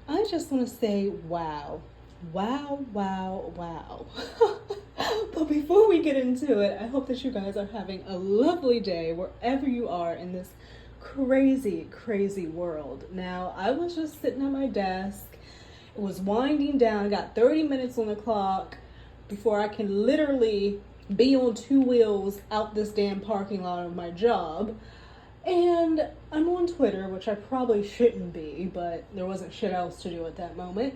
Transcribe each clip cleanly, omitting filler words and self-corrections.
I just want to say wow. Wow, wow, wow. But before we get into it, I hope that you guys are having a lovely day wherever you are in this crazy, crazy world. Now, I was just sitting at my desk. It was winding down. I got 30 minutes on the clock before I can literally be on two wheels out this damn parking lot of my job. And I'm on Twitter, which I probably shouldn't be, but there wasn't shit else to do at that moment.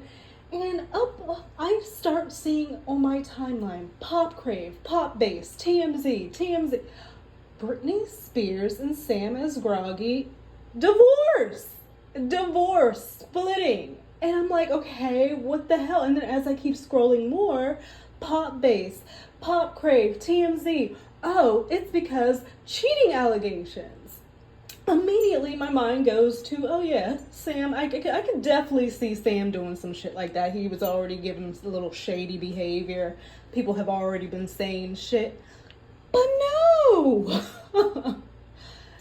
And I start seeing on my timeline Pop Crave, Pop Bass, TMZ. Britney Spears and Sam Asghari divorce, splitting. And I'm like, okay, what the hell? And then as I keep scrolling more, Pop Bass, Pop Crave, TMZ. Oh, it's because cheating allegations. Immediately my mind goes to, oh yeah, Sam. I could definitely see Sam doing some shit like that. He was already giving a little shady behavior. People have already been saying shit. But no!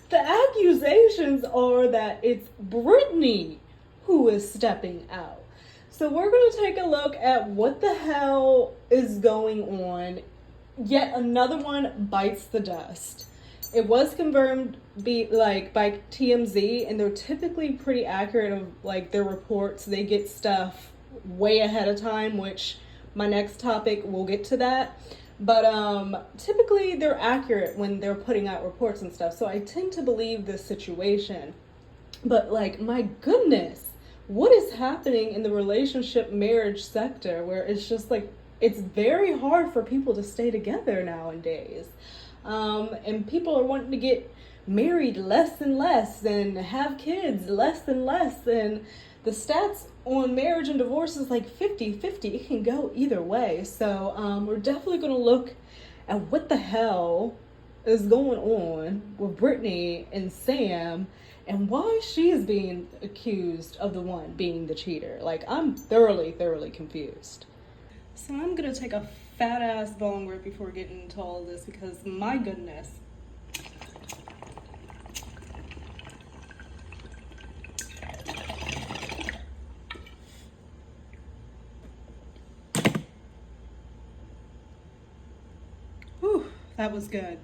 The accusations are that it's Britney who is stepping out. So we're going to take a look at what the hell is going on. Yet another one bites the dust. It was confirmed by TMZ, and they're typically pretty accurate of like their reports. They get stuff way ahead of time, which my next topic, we'll get to that. But typically they're accurate when they're putting out reports and stuff. So I tend to believe this situation. But like, my goodness, what is happening in the relationship marriage sector where it's just like, it's very hard for people to stay together nowadays. And people are wanting to get married less and less and have kids less and less. And the stats on marriage and divorce is like 50-50. It can go either way. So we're definitely going to look at what the hell is going on with Britney and Sam and why she's being accused of the one being the cheater. Like, I'm thoroughly, thoroughly confused. So I'm going to take a fat ass bong rip before getting into all this because my goodness. Whew, that was good.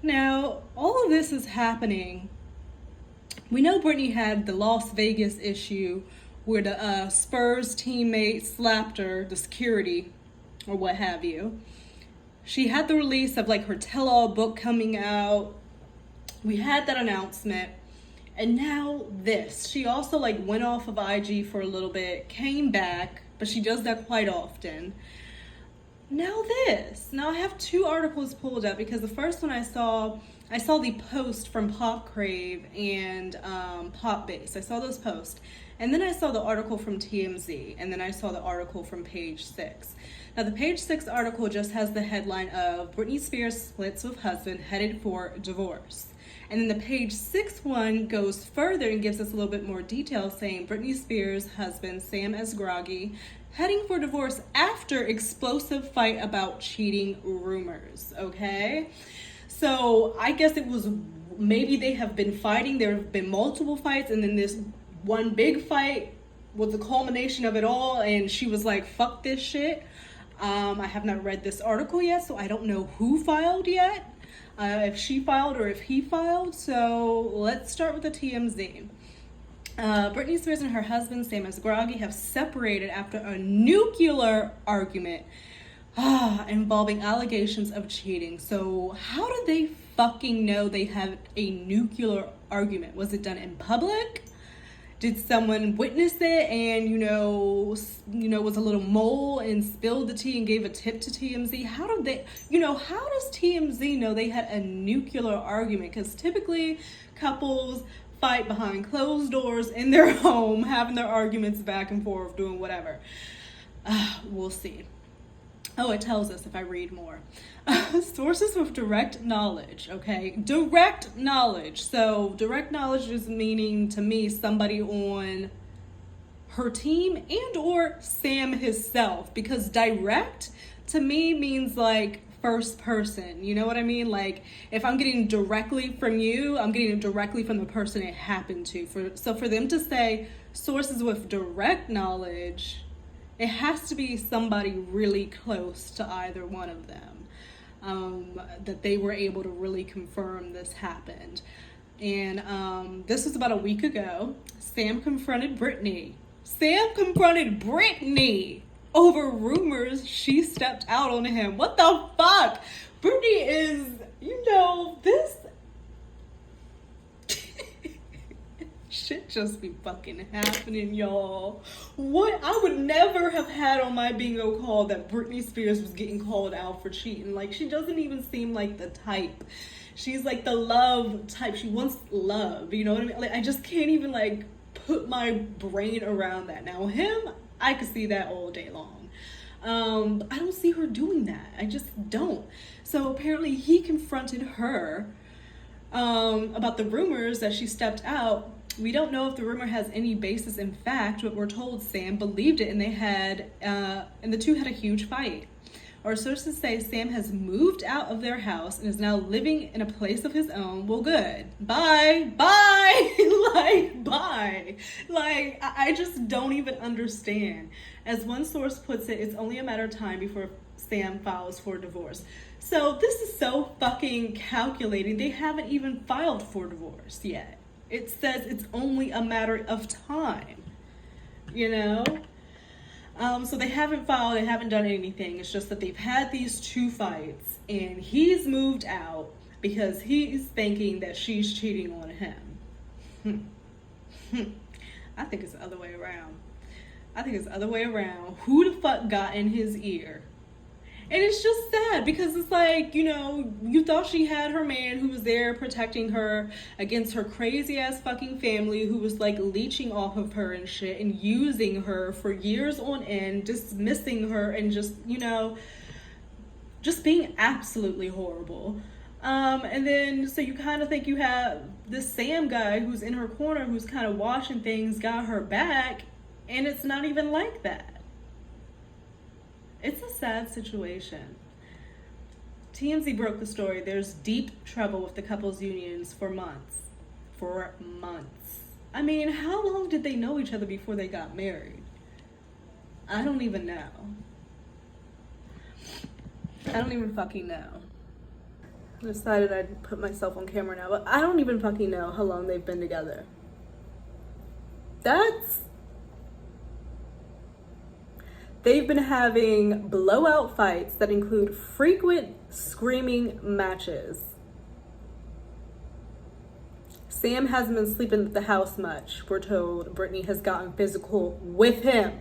Now, all of this is happening. We know Britney had the Las Vegas issue where the Spurs teammate slapped her, the security, or what have you. She had the release of like her tell-all book coming out. We had that announcement. And now this. She also like went off of IG for a little bit, came back, but she does that quite often. Now this. Now I have two articles pulled up because the first one I saw the post from Pop Crave and Pop Bass. I saw those posts. And then I saw the article from TMZ. And then I saw the article from Page 6. Now the Page 6 article just has the headline of Britney Spears splits with husband headed for divorce. And then the Page 6 one goes further and gives us a little bit more detail saying Britney Spears' husband Sam Asghari heading for divorce after explosive fight about cheating rumors, okay? So I guess it was, maybe they have been fighting. There have been multiple fights, and then this one big fight was the culmination of it all, and she was like, fuck this shit. I have not read this article yet, so I don't know who filed yet, if she filed or if he filed. So let's start with the TMZ. Britney Spears and her husband, Sam Asghari, have separated after a nuclear argument involving allegations of cheating. So how did they fucking know they had a nuclear argument? Was it done in public? Did someone witness it and, was a little mole and spilled the tea and gave a tip to TMZ? How does TMZ know they had a nuclear argument? Because typically couples fight behind closed doors in their home, having their arguments back and forth, doing whatever. We'll see. Oh, it tells us if I read more. Sources with direct knowledge, okay? Direct knowledge. So direct knowledge is meaning to me somebody on her team and or Sam himself, because direct to me means like first person. You know what I mean? Like if I'm getting directly from you, I'm getting it directly from the person it happened to. So for them to say sources with direct knowledge, it has to be somebody really close to either one of them, that they were able to really confirm this happened. And this was about a week ago. Sam confronted Britney. Sam confronted Britney over rumors she stepped out on him. What the fuck? Britney is, this shit just be fucking happening, y'all. What? I would never have had on my bingo call that Britney Spears was getting called out for cheating. Like, she doesn't even seem like the type. She's like the love type. She wants love, you know what I mean? Like, I just can't even like put my brain around that. Now him, I could see that all day long. But I don't see her doing that. I just don't. So apparently he confronted her about the rumors that she stepped out. We don't know if the rumor has any basis in fact, but we're told Sam believed it, and and the two had a huge fight. Our sources say Sam has moved out of their house and is now living in a place of his own. Well, good. Bye. Bye. Like, I just don't even understand. As one source puts it, it's only a matter of time before Sam files for divorce. So this is so fucking calculating. They haven't even filed for divorce yet. It says it's only a matter of time, So they haven't filed, they haven't done anything. It's just that they've had these two fights, and he's moved out because he's thinking that she's cheating on him. I think it's the other way around. Who the fuck got in his ear? And it's just sad because it's like, you thought she had her man who was there protecting her against her crazy ass fucking family who was like leeching off of her and shit and using her for years on end, dismissing her and just being absolutely horrible. And then so you kind of think you have this Sam guy who's in her corner, who's kind of watching things, got her back, and it's not even like that. It's a sad situation. TMZ broke the story. There's deep trouble with the couple's unions for months. I mean, how long did they know each other before they got married? I don't even know. I don't even fucking know. I decided I'd put myself on camera now, but I don't even fucking know how long they've been together. They've been having blowout fights that include frequent screaming matches. Sam hasn't been sleeping at the house much. We're told Britney has gotten physical with him.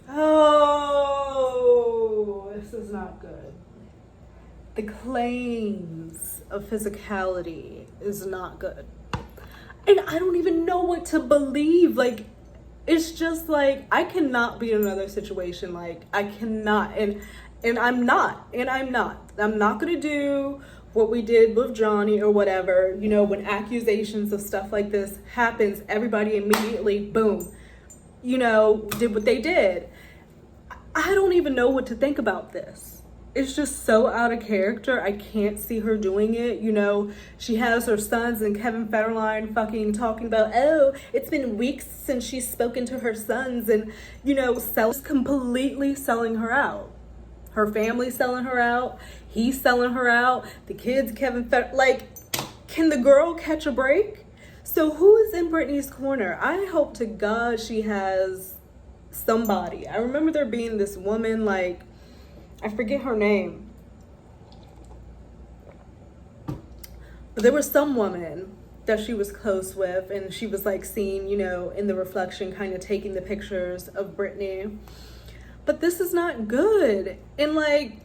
Oh, this is not good. The claims of physicality is not good. And I don't even know what to believe. Like, it's just like, I cannot be in another situation. Like, I cannot. And I'm not. I'm not going to do what we did with Johnny or whatever. When accusations of stuff like this happens, everybody immediately, boom, did what they did. I don't even know what to think about this. It's just so out of character. I can't see her doing it. She has her sons and Kevin Federline fucking talking about, oh, it's been weeks since she's spoken to her sons, and, completely selling her out. Her family's selling her out. He's selling her out. The kids, Kevin Federline, like, can the girl catch a break? So who is in Britney's corner? I hope to God she has somebody. I remember there being this woman, like, I forget her name, but there was some woman that she was close with, and she was like seen, in the reflection, kind of taking the pictures of Britney. But this is not good. And like,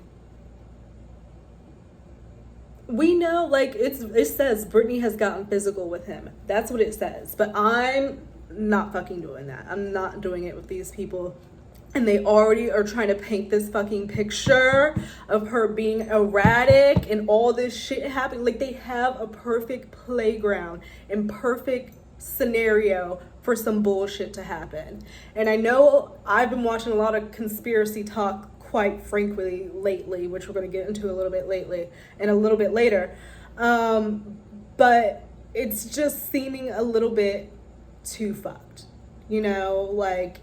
we know, like, it says Britney has gotten physical with him. That's what it says. But I'm not fucking doing that. I'm not doing it with these people. And they already are trying to paint this fucking picture of her being erratic and all this shit happening. Like, they have a perfect playground and perfect scenario for some bullshit to happen. And I know I've been watching a lot of conspiracy talk quite frankly lately, which we're going to get into a little bit later. But it's just seeming a little bit too fucked. You know, like,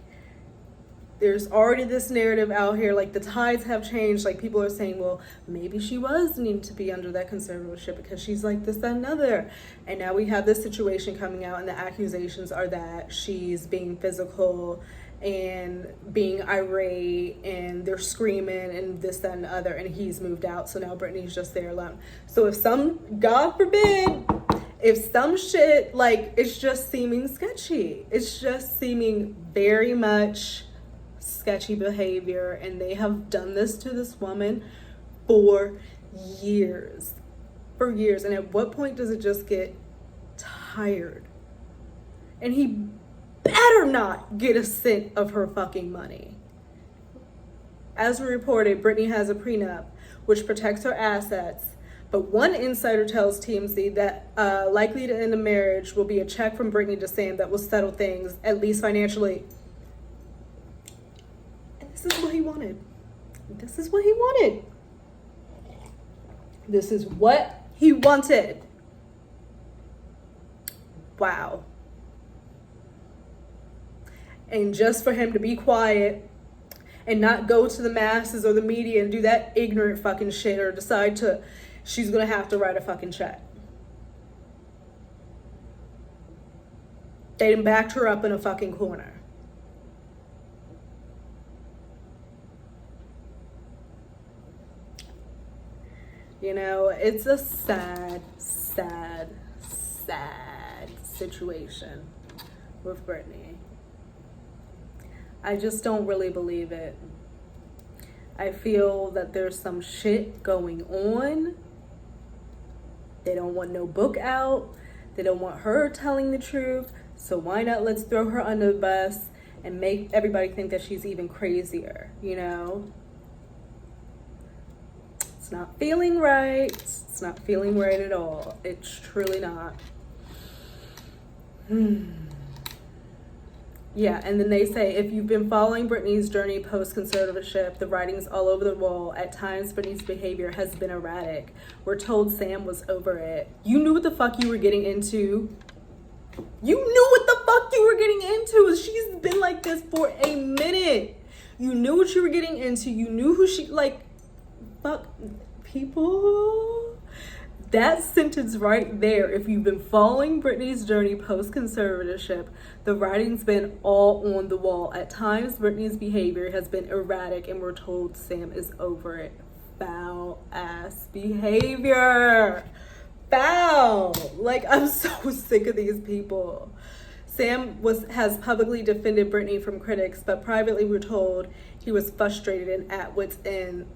there's already this narrative out here, like the tides have changed. Like, people are saying, well, maybe she was needing to be under that conservatorship because she's like this, that, and another. And now we have this situation coming out, and the accusations are that she's being physical and being irate, and they're screaming and this, that, and the other, and he's moved out. So now Britney's just there alone. So if God forbid, if some shit, like, it's just seeming sketchy. It's just seeming very much sketchy behavior, and they have done this to this woman for years. And at what point does it just get tired? And he better not get a cent of her fucking money. As we reported, Britney has a prenup which protects her assets, but one insider tells TMZ that likely to end the marriage will be a check from Britney to Sam that will settle things, at least financially. And this is what he wanted. This is what he wanted. This is what he wanted. Wow. And just for him to be quiet and not go to the masses or the media and do that ignorant fucking shit, or decide she's gonna have to write a fucking check. They done backed her up in a fucking corner. You know, it's a sad, sad, sad situation with Britney. I just don't really believe it. I feel that there's some shit going on. They don't want no book out. They don't want her telling the truth. So why not let's throw her under the bus and make everybody think that she's even crazier, you know? It's not feeling right. It's not feeling right at all. It's truly not. Yeah, and then they say, if you've been following Britney's journey post-conservatorship, the writing's all over the wall. At times, Britney's behavior has been erratic. We're told Sam was over it. You knew what the fuck you were getting into. You knew what the fuck you were getting into. She's been like this for a minute. You knew what you were getting into. You knew who she, like, fuck, people. That sentence right there, if you've been following Britney's journey post-conservatorship, the writing's been all on the wall. At times, Britney's behavior has been erratic, and we're told Sam is over it. Foul ass behavior. Foul. Like, I'm so sick of these people. Sam has publicly defended Britney from critics, but privately we're told he was frustrated and at wit's end.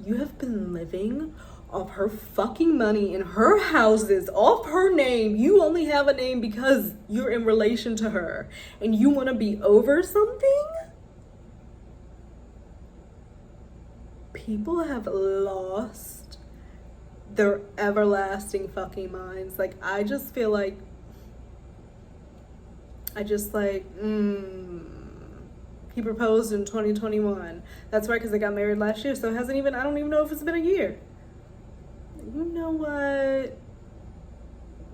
You have been living off her fucking money in her houses, off her name. You only have a name because you're in relation to her, and you want to be over something? People have lost their everlasting fucking minds. Like, I just feel like he proposed in 2021. That's right, because they got married last year, so it hasn't even, I don't even know if it's been a year. You know what?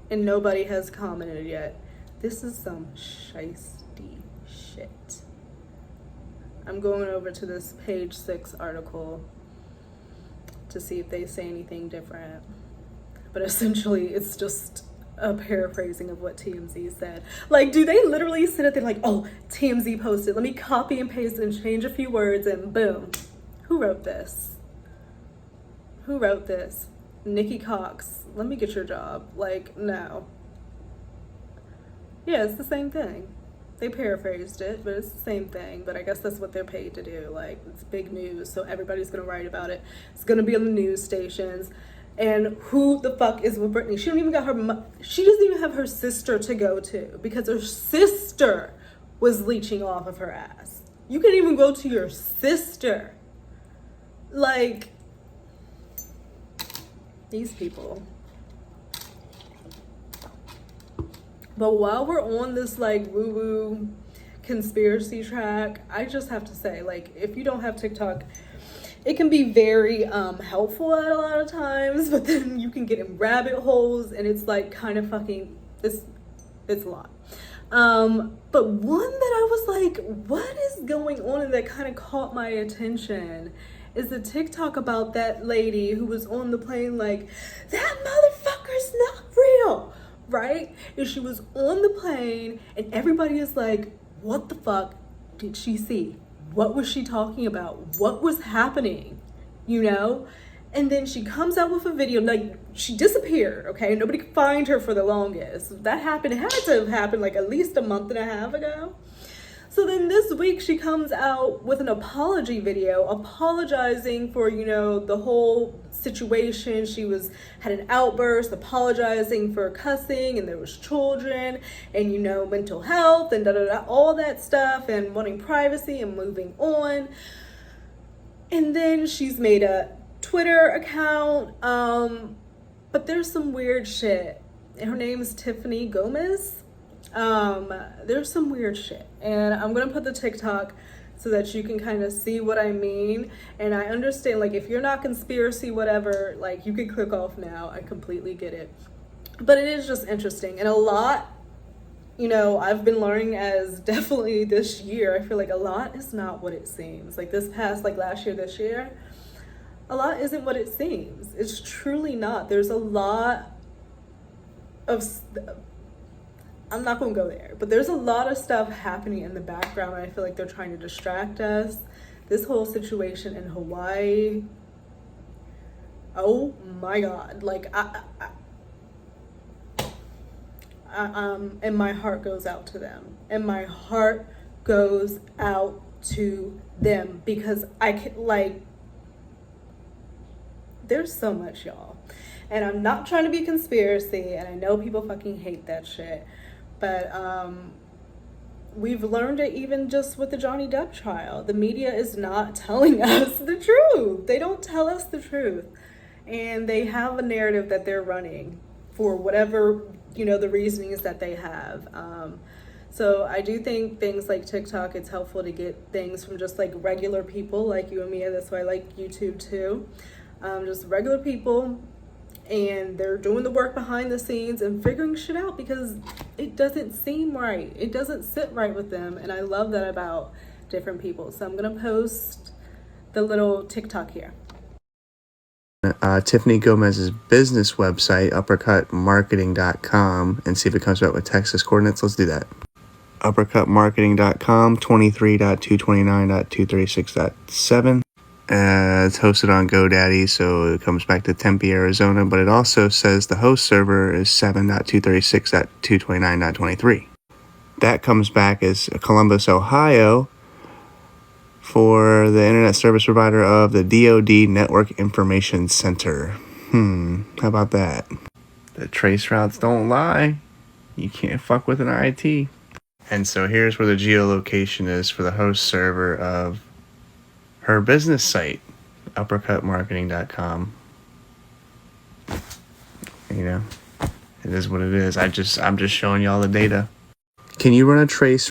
And nobody has commented yet. This is some shiesty shit. I'm going over to this page 6 article to see if they say anything different. But essentially, it's just a paraphrasing of what TMZ said. Like, do they literally sit at there like, oh, TMZ posted, let me copy and paste and change a few words and boom. Who wrote this? Who wrote this? Nikki Cox, let me get your job. Like, no. Yeah, it's the same thing. They paraphrased it, but it's the same thing. But I guess that's what they're paid to do. Like, it's big news, so everybody's gonna write about it. It's gonna be on the news stations. And who the fuck is with Britney? She doesn't even have her sister to go to, because her sister was leeching off of her ass. You can't even go to your sister. Like, these people. But while we're on this like woo-woo conspiracy track, I just have to say, like, if you don't have TikTok, it can be very helpful at a lot of times, but then you can get in rabbit holes and it's like kind of fucking, it's a lot. But one that I was like, what is going on, and that kind of caught my attention is the TikTok about that lady who was on the plane like, that motherfucker's not real, right? And she was on the plane and everybody is like, what the fuck did she see? What was she talking about? What was happening? You know? And then she comes out with a video, like she disappeared, okay? Nobody could find her for the longest. That happened, it had to have happened like at least a month and a half ago. So then this week she comes out with an apology video, apologizing for, you know, the whole situation. She had an outburst, apologizing for cussing, and there was children, and, you know, mental health, and all that stuff, and wanting privacy and moving on. And then she's made a Twitter account, but there's some weird shit. Her name is Tiffany Gomez. There's some weird shit, and I'm gonna put the TikTok so that you can kind of see what I mean. And I understand, like, if you're not conspiracy whatever, like, you can click off now. I completely get it, but it is just interesting. And a lot, you know, I've been learning as definitely this year, I feel like a lot is not what it seems. Like this past, like last year, this year, a lot isn't what it seems. It's truly not. There's a lot of I'm not gonna go there, but there's a lot of stuff happening in the background, and I feel like they're trying to distract us. This whole situation in Hawaii, oh my God, like and my heart goes out to them, and my heart goes out to them, because I can, like, there's so much, y'all. And I'm not trying to be conspiracy, and I know people fucking hate that shit, but we've learned it even just with the Johnny Depp trial. The media is not telling us the truth. They don't tell us the truth. And they have a narrative that they're running for whatever, you know, the reasonings that they have. So I do think things like TikTok, it's helpful to get things from just like regular people like you and me. That's why I like YouTube too. Just regular people, and they're doing the work behind the scenes and figuring shit out, because it doesn't seem right. It doesn't sit right with them. And I love that about different people. So I'm going to post the little TikTok here. Tiffany Gomez's business website, uppercutmarketing.com, and see if it comes out with Texas coordinates. Let's do that. Uppercutmarketing.com, 23.229.236.7. It's hosted on GoDaddy, so it comes back to Tempe, Arizona, but it also says the host server is 7.236.229.23. That comes back as Columbus, Ohio, for the internet service provider of the DoD Network Information Center. How about that? The trace routes don't lie. You can't fuck with an IT. And so here's where the geolocation is for the host server of her business site, uppercutmarketing.com. You know, it is what it is. I'm just showing y'all the data. Can you run a trace?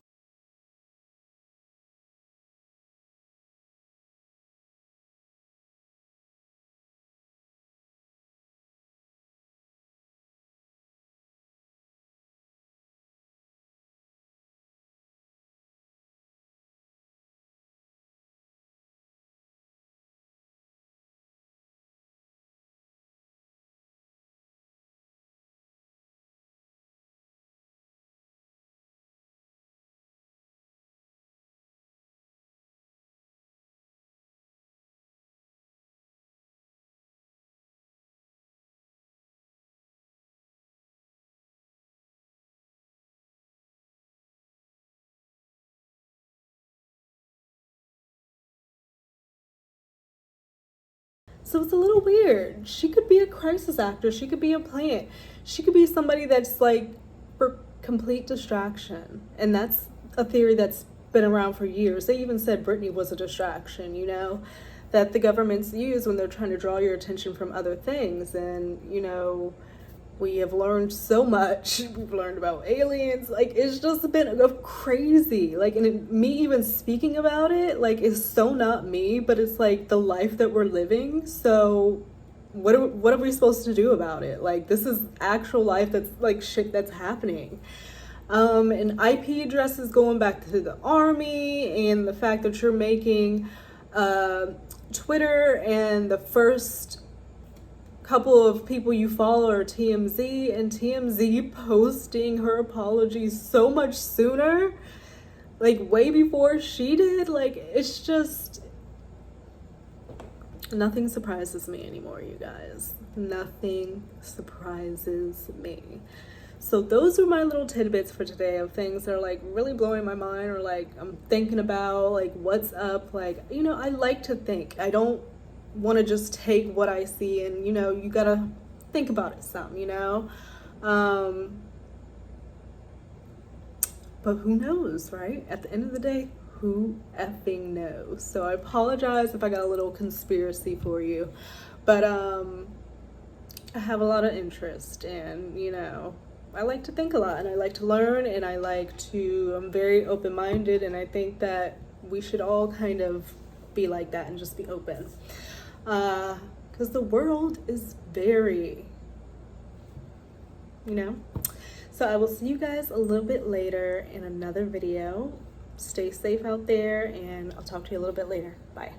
So it's a little weird. She could be a crisis actor. She could be a plant. She could be somebody that's like for complete distraction. And that's a theory that's been around for years. They even said Britney was a distraction, you know, that the governments use when they're trying to draw your attention from other things. And, you know, We have learned so much. We've learned about aliens. Like, it's just been crazy. Like, and me even speaking about it, like, is so not me, but it's like the life that we're living. So what are we supposed to do about it? Like, this is actual life that's like shit that's happening. And IP addresses going back to the army, and the fact that you're making Twitter and the first couple of people you follow are TMZ, and TMZ posting her apologies so much sooner, like way before she did. Like, it's just, nothing surprises me anymore, you guys. Nothing surprises me. So those are my little tidbits for today of things that are like really blowing my mind, or like I'm thinking about, like what's up. Like, you know, I like to think. I don't want to just take what I see, and you know, you gotta think about it some, you know. But who knows, right? At the end of the day, who effing knows? So I apologize if I got a little conspiracy for you, but I have a lot of interest, and you know, I like to think a lot, and I like to learn, and I'm very open-minded, and I think that we should all kind of be like that and just be open. Because the world is very, you know. So I will see you guys a little bit later in another video. Stay safe out there, and I'll talk to you a little bit later. Bye.